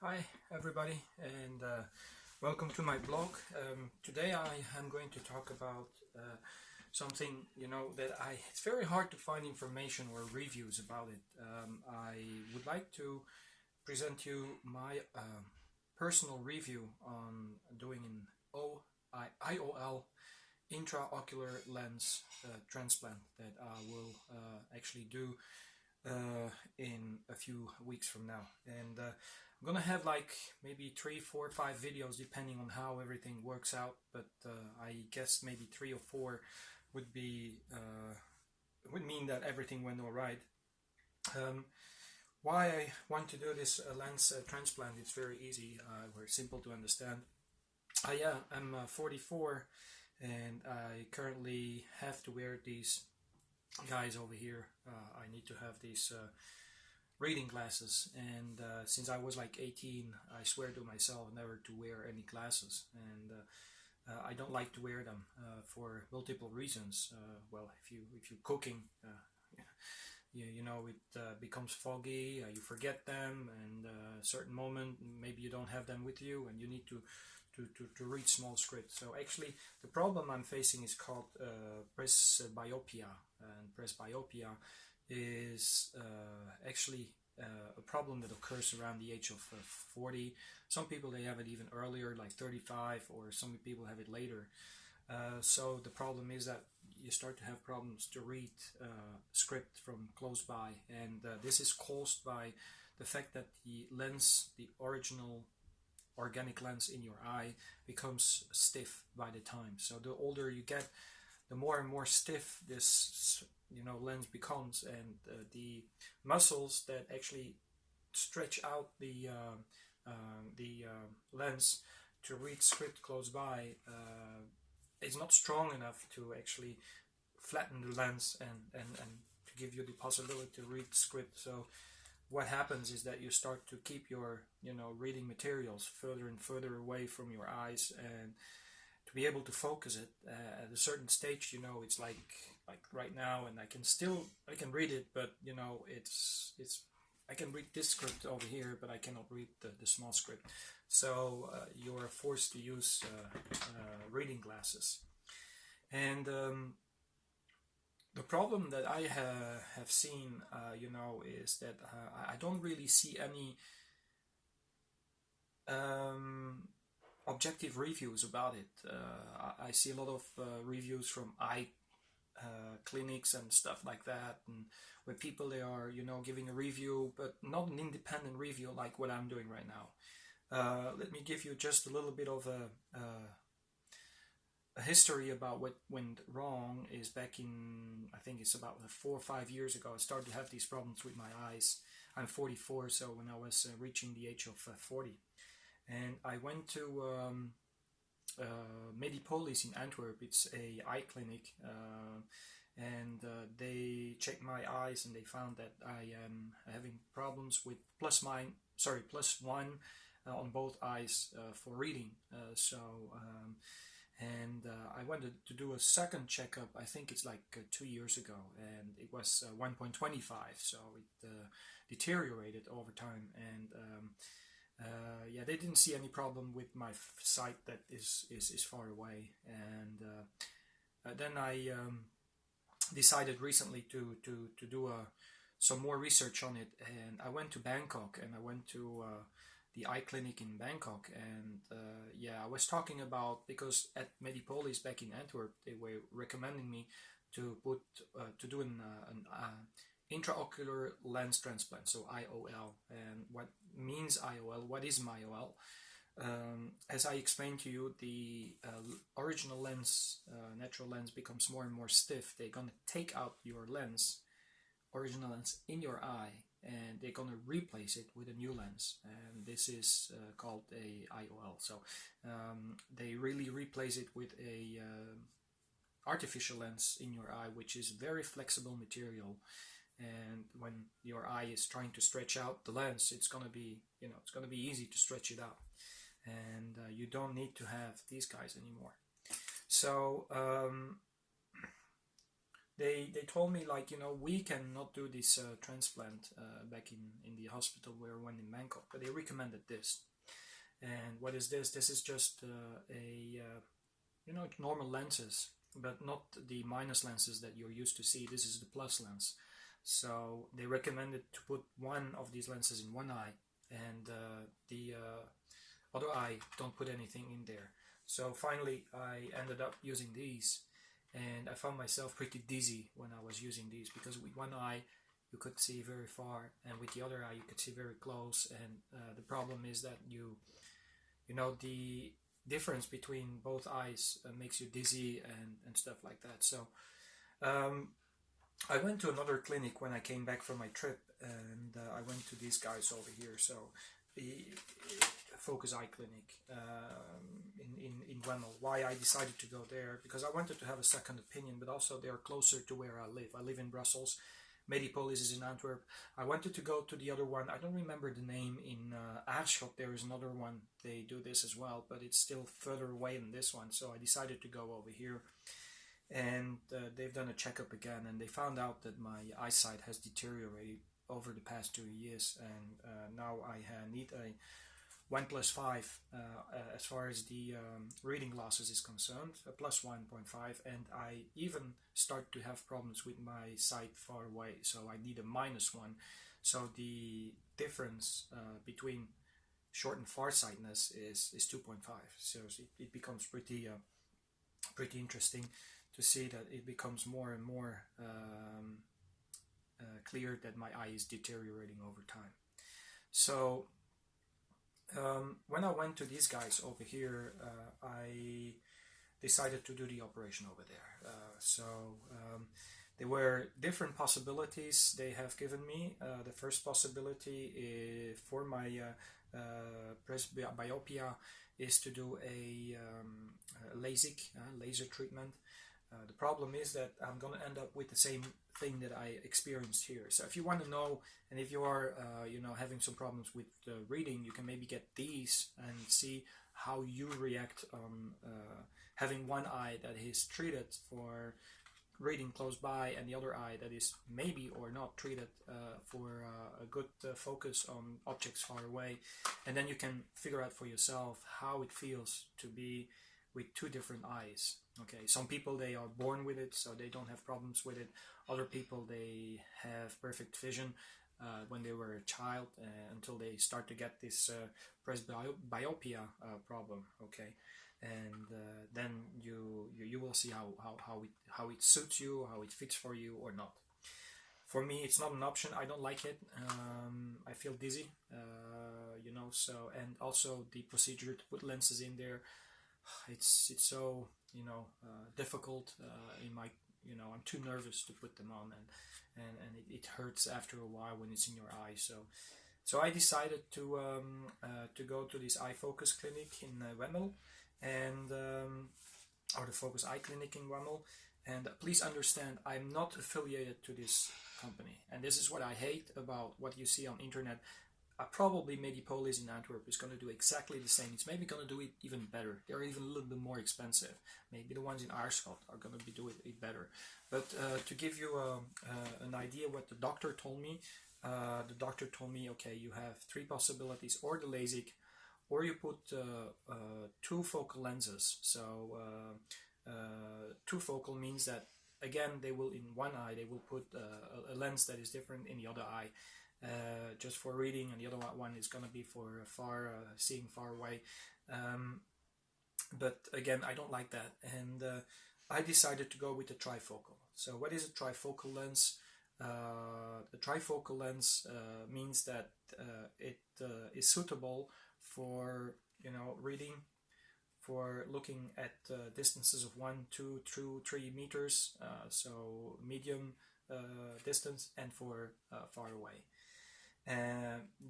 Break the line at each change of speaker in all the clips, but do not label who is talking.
Hi everybody, and welcome to my blog. Today I am going to talk about something that it's very hard to find information or reviews about it. I would like to present you my personal review on doing an IOL intraocular lens transplant that I will actually do in a few weeks from now. And I'm gonna have like maybe 3, 4, 5 videos depending on how everything works out, but I guess maybe 3 or 4 would be would mean that everything went all right. Why I want to do this lens transplant, it's very easy, very simple to understand. I'm 44 and I currently have to wear these guys over here. I need to have these reading glasses, and since I was like 18, I swear to myself never to wear any glasses, and I don't like to wear them for multiple reasons. Well, if you're cooking, it becomes foggy. You forget them, and a certain moment maybe you don't have them with you, and you need to read small script. So actually, the problem I'm facing is called presbyopia, and presbyopia is actually a problem that occurs around the age of 40. Some people, they have it even earlier, like 35, or some people have it later. So the problem is that you start to have problems to read script from close by, and this is caused by the fact that the lens, the original organic lens in your eye, becomes stiff by the time. So the older you get, the more and more stiff this lens becomes, and the muscles that actually stretch out the lens to read script close by is not strong enough to actually flatten the lens and to give you the possibility to read script. So what happens is that you start to keep your reading materials further and further away from your eyes, and to be able to focus it at a certain stage, it's like right now, and I can read it, but it's I can read this script over here, but I cannot read the small script. So you are forced to use reading glasses. And the problem that I have seen, is that I don't really see any objective reviews about it. I see a lot of reviews from eye clinics and stuff like that, and where people, they are giving a review, but not an independent review like what I'm doing right now. Let me give you just a little bit of a history about what went wrong. Is back in, I think it's about 4 or 5 years ago, I started to have these problems with my eyes. I'm 44, so when I was reaching the age of 40, and I went to Medipolis in Antwerp. It's a eye clinic, and they checked my eyes, and they found that I am having problems with +1 on both eyes for reading. I wanted to do a second checkup. I think it's like 2 years ago, and it was 1.25, so it deteriorated over time. And they didn't see any problem with my sight that is far away. And then I decided recently to do some more research on it, and I went to Bangkok, and I went to the eye clinic in Bangkok, and I was talking about, because at Medipolis back in Antwerp, they were recommending me to do an intraocular lens transplant, so IOL. And what means IOL? What is my IOL? As I explained to you, the original lens, natural lens, becomes more and more stiff. They're gonna take out your lens, original lens, in your eye, and they're gonna replace it with a new lens, and this is called a IOL. So they really replace it with a artificial lens in your eye, which is very flexible material. And when your eye is trying to stretch out the lens, it's gonna be easy to stretch it out, and you don't need to have these guys anymore. So they told me, like, you know, we cannot do this transplant back in the hospital where I went in Bangkok, but they recommended this. And what is this? This is just you know, normal lenses, but not the minus lenses that you're used to see. This is the plus lens. So they recommended to put one of these lenses in one eye, and the other eye don't put anything in there. So finally I ended up using these, and I found myself pretty dizzy when I was using these, because with one eye you could see very far, and with the other eye you could see very close. And the problem is that you know, the difference between both eyes makes you dizzy and stuff like that. So I went to another clinic when I came back from my trip, and I went to these guys over here. So the Focus Eye Clinic in Wemmel. Why I decided to go there? Because I wanted to have a second opinion, but also they are closer to where I live. I live in Brussels. Medipolis is in Antwerp. I wanted to go to the other one. I don't remember the name. In Aarschot there is another one. They do this as well, but it's still further away than this one. So I decided to go over here. And they've done a checkup again, and they found out that my eyesight has deteriorated over the past 2 years, and now I need a 1+5 as far as the reading glasses is concerned, a +1.5, and I even start to have problems with my sight far away, so I need a -1. So the difference between short and farsightedness is 2.5. So it becomes pretty interesting to see that it becomes more and more clear that my eye is deteriorating over time. So when I went to these guys over here, I decided to do the operation over there. There were different possibilities they have given me. The first possibility is for my presbyopia is to do a LASIK, laser treatment. The problem is that I'm going to end up with the same thing that I experienced here. So if you want to know, and if you are you know, having some problems with reading, you can maybe get these and see how you react on having one eye that is treated for reading close by, and the other eye that is maybe or not treated for a good focus on objects far away. And then you can figure out for yourself how it feels to be with two different eyes. Okay, some people, they are born with it, so they don't have problems with it. Other people, they have perfect vision when they were a child until they start to get this presbyopia problem. Okay, and then you will see how it suits you, how it fits for you or not. For me, it's not an option. I don't like it. I feel dizzy, you know. So, and also the procedure to put lenses in there, it's so, you know, difficult in my, you know, I'm too nervous to put them on, and it hurts after a while when it's in your eye. So I decided to go to this eye focus clinic in Wemmel, and or the Focus Eye Clinic in Wemmel. And please understand, I'm not affiliated to this company, and this is what I hate about what you see on internet. Probably Medipolis in Antwerp is going to do exactly the same. It's maybe going to do it even better. They're even a little bit more expensive. Maybe the ones in Aarschot are going to be doing it better. But to give you an idea what the doctor told me, okay, you have three possibilities: or the LASIK, or you put two focal lenses. So two focal means that, again, they will, in one eye, they will put a lens that is different in the other eye. Just for reading, and the other one is going to be for seeing far away. But again, I don't like that, and I decided to go with the trifocal. So what is a trifocal lens? The trifocal lens means that it is suitable for, you know, reading, for looking at distances of 1, 2, 3 meters, so medium distance, and for far away.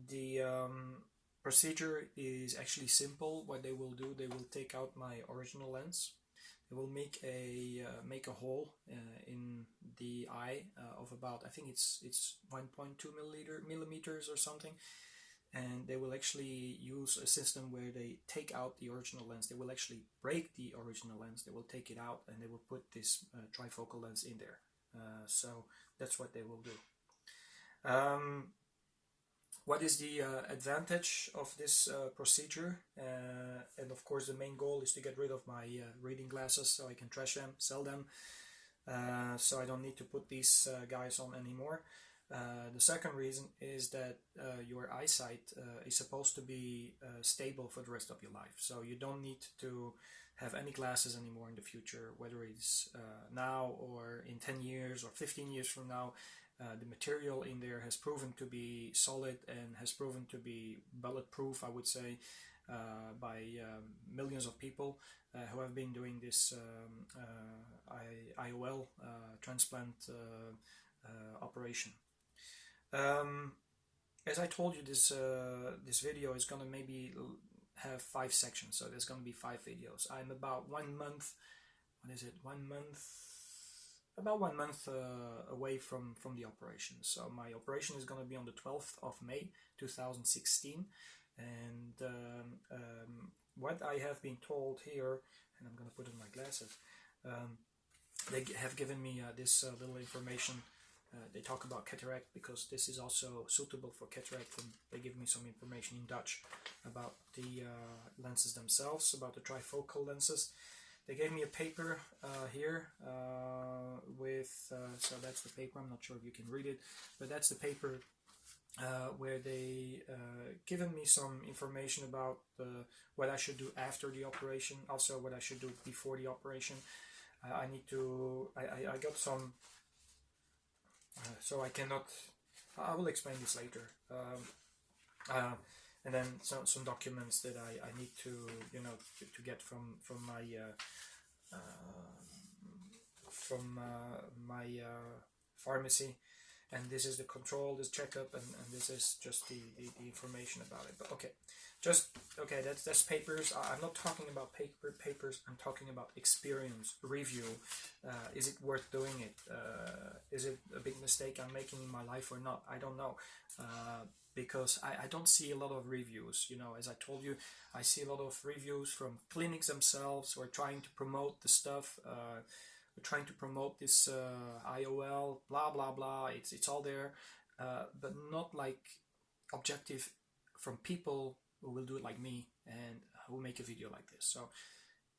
The procedure is actually simple. What they will do, they will take out my original lens. They will make a hole in the eye of about, I think it's 1.2 millimeters or something, and they will actually use a system where they take out the original lens. They will actually break the original lens. They will take it out, and they will put this trifocal lens in there. So that's what they will do. What is the advantage of this procedure? And of course the main goal is to get rid of my reading glasses so I can trash them, sell them, so I don't need to put these guys on anymore. The second reason is that your eyesight is supposed to be stable for the rest of your life, so you don't need to have any glasses anymore in the future, whether it's now or in 10 years or 15 years from now. The material in there has proven to be solid and has proven to be bulletproof, I would say, by millions of people who have been doing this IOL transplant operation. As I told you, this video is gonna maybe have 5 sections, so there's gonna be 5 videos. I'm about 1 month. What is it? 1 month. About 1 month away from the operation. So my operation is gonna be on the 12th of May 2016, and what I have been told here, and I'm gonna put on my glasses. They have given me this little information. They talk about cataract because this is also suitable for cataract, and they give me some information in Dutch about the lenses themselves, about the trifocal lenses. They gave me a paper here with, so that's the paper, I'm not sure if you can read it, but that's the paper where they given me some information about what I should do after the operation, also what I should do before the operation. I got some, so I cannot, I will explain this later. And then some documents that I need to, you know, to get from my pharmacy. And this is the control, this checkup, and this is just the information about it. But okay, that's papers. I'm not talking about papers. I'm talking about experience, review. Is it worth doing it? Is it a big mistake I'm making in my life or not? I don't know. Because I don't see a lot of reviews. You know, as I told you, I see a lot of reviews from clinics themselves who are trying to promote the stuff. We're trying to promote this IOL, blah blah blah. It's all there, but not like objective from people who will do it like me and who make a video like this. So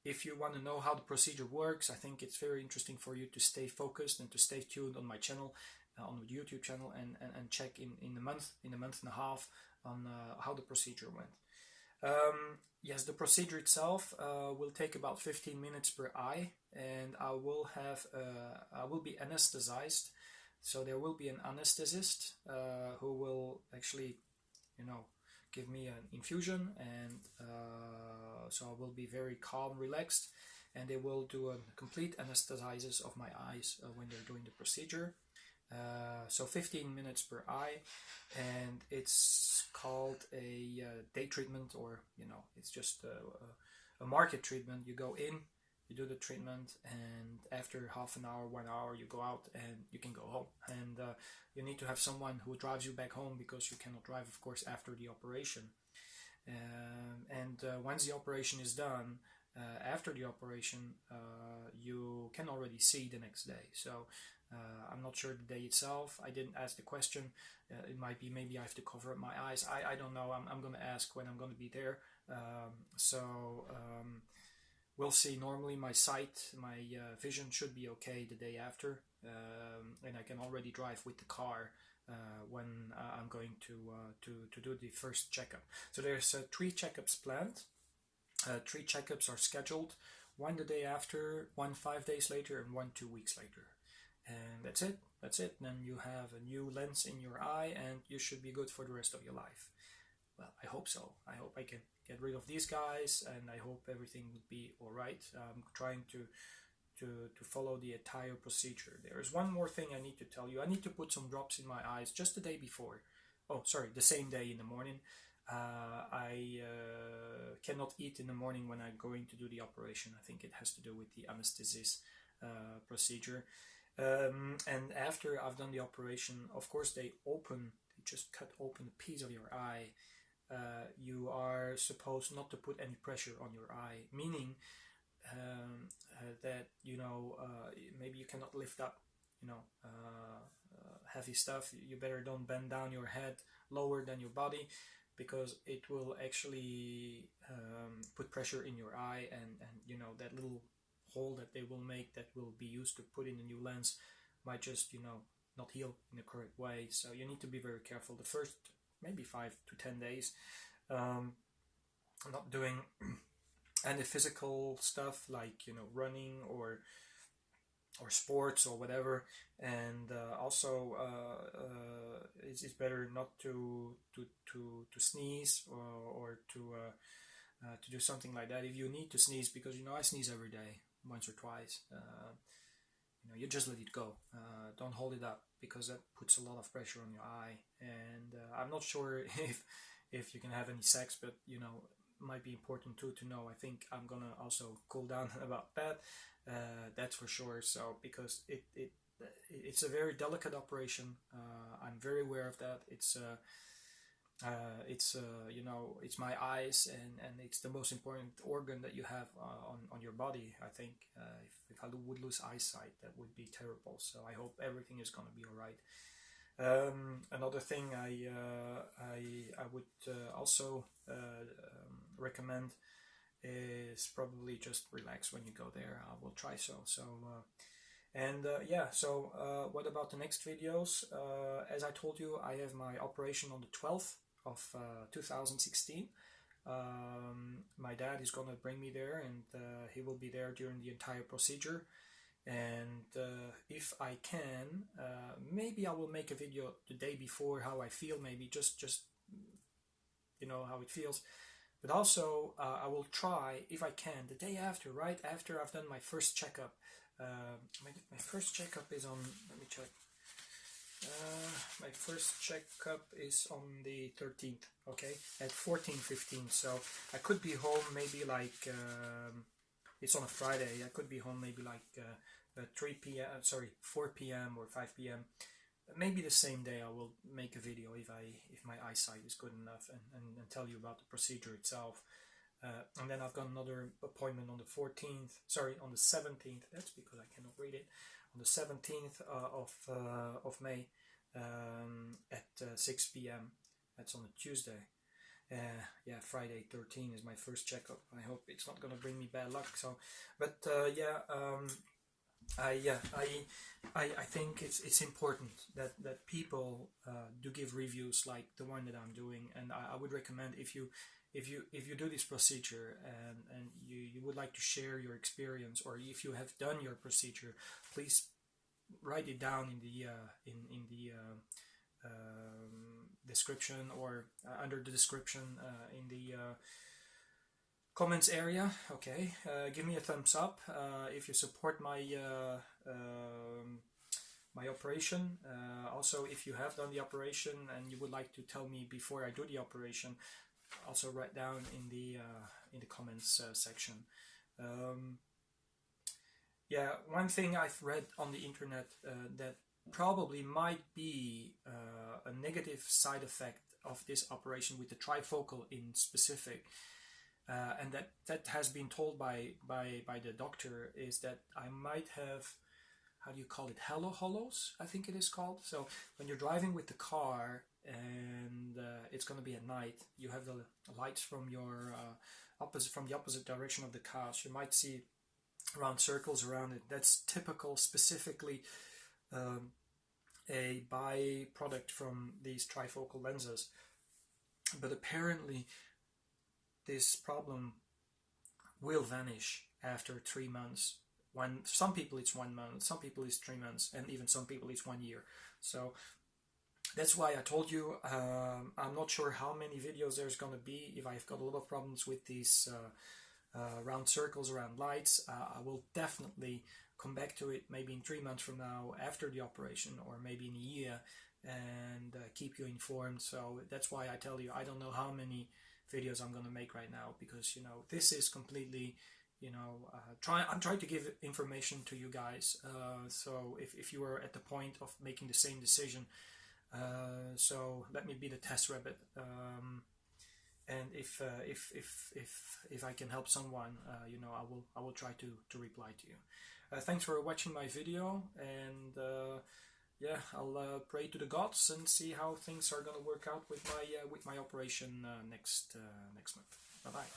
if you want to know how the procedure works, I think it's very interesting for you to stay focused and to stay tuned on my channel, on the YouTube channel, and check in a month and a half on how the procedure went. Yes, the procedure itself will take about 15 minutes per eye, and I will be anesthetized. So there will be an anesthetist who will actually, you know, give me an infusion, and so I will be very calm, relaxed, and they will do a complete anesthesis of my eyes when they're doing the procedure. So 15 minutes per eye, and it's called a day treatment, or, you know, it's just a market treatment. You go in, you do the treatment, and after half an hour, 1 hour, you go out and you can go home. And you need to have someone who drives you back home, because you cannot drive, of course, after the operation. And once the operation is done, after the operation, you can already see the next day. So I'm not sure the day itself. I didn't ask the question. It might be maybe I have to cover up my eyes. I don't know. I'm going to ask when I'm going to be there. We'll see. Normally my sight, my vision should be okay the day after, and I can already drive with the car when I'm going to do the first checkup. So there's 3 checkups planned. 3 checkups are scheduled. 1 the day after, 1 5 days later, and 1 2 weeks later. And that's it. Then you have a new lens in your eye, and you should be good for the rest of your life. Well, I hope so. I hope I can get rid of these guys, and I hope everything would be alright. I'm trying to follow the entire procedure. There is one more thing I need to tell you. I need to put some drops in my eyes just the day before. Oh, sorry, the same day in the morning. I cannot eat in the morning when I'm going to do the operation. I think it has to do with the anesthesis procedure. And after I've done the operation, of course, they just cut open a piece of your eye. You are supposed not to put any pressure on your eye, meaning that, you know, maybe you cannot lift up, heavy stuff. You better don't bend down your head lower than your body, because it will actually put pressure in your eye, and that little hole that they will make that will be used to put in a new lens might just not heal in the correct way. So you need to be very careful the first maybe 5 to 10 days, not doing any physical stuff like running or sports or whatever. And also it's better not to sneeze or to do something like that if you need to sneeze, because I sneeze every day, once or twice. You just let it go. Don't hold it up, because that puts a lot of pressure on your eye. And I'm not sure if you can have any sex, but might be important too to know. I think I'm gonna also cool down about that. That's for sure. So because it's a very delicate operation. I'm very aware of that. It's my eyes, and it's the most important organ that you have on your body. I think if I would lose eyesight, that would be terrible. So I hope everything is going to be all right. Another thing I would also recommend is probably just relax when you go there. I will try so. What about the next videos? As I told you, I have my operation on the 12th of 2016. My dad is gonna bring me there, and he will be there during the entire procedure. And if I can, maybe I will make a video the day before how I feel, maybe just how it feels. But also I will try, if I can, the day after, right after I've done my first checkup. My first checkup is on, let me check. My first checkup is on the 13th, okay, at 14:15. So I could be home maybe like, it's on a Friday, I could be home maybe like 4 p.m. or 5 p.m. Maybe the same day I will make a video if my eyesight is good enough, and tell you about the procedure itself. And then I've got another appointment on the 17th. That's because I cannot read it. On the 17th of May at 6 p.m. That's on a Tuesday. Friday 13 is my first checkup. I hope it's not gonna bring me bad luck. So, but I think it's important that people do give reviews like the one that I'm doing, and I would recommend if you do this procedure and you would like to share your experience, or if you have done your procedure, please write it down in the description, or under the description in the comments area. Okay, give me a thumbs up if you support my my operation. Also, if you have done the operation and you would like to tell me before I do the operation, also write down in the comments section. One thing I've read on the internet that probably might be a negative side effect of this operation with the trifocal in specific, and that has been told by the doctor, is that I might have, how do you call it, hollows, I think it is called. So when you're driving with the car and it's going to be at night, you have the lights from your from the opposite direction of the cars, you might see round circles around it. That's typical, specifically a byproduct from these trifocal lenses. But apparently this problem will vanish after 3 months. Some people it's 1 month, some people it's 3 months, and even some people it's 1 year. So that's why I told you I'm not sure how many videos there's going to be. If I've got a lot of problems with these round circles around lights, I will definitely come back to it maybe in 3 months from now after the operation, or maybe in a year, and keep you informed. So that's why I tell you I don't know how many videos I'm going to make right now, because this is completely I'm trying to give information to you guys, so if you are at the point of making the same decision, so let me be the test rabbit, and if I can help someone, you know, I will try to reply to you. Thanks for watching my video, and yeah, I'll pray to the gods and see how things are gonna work out with my operation next month. Bye bye.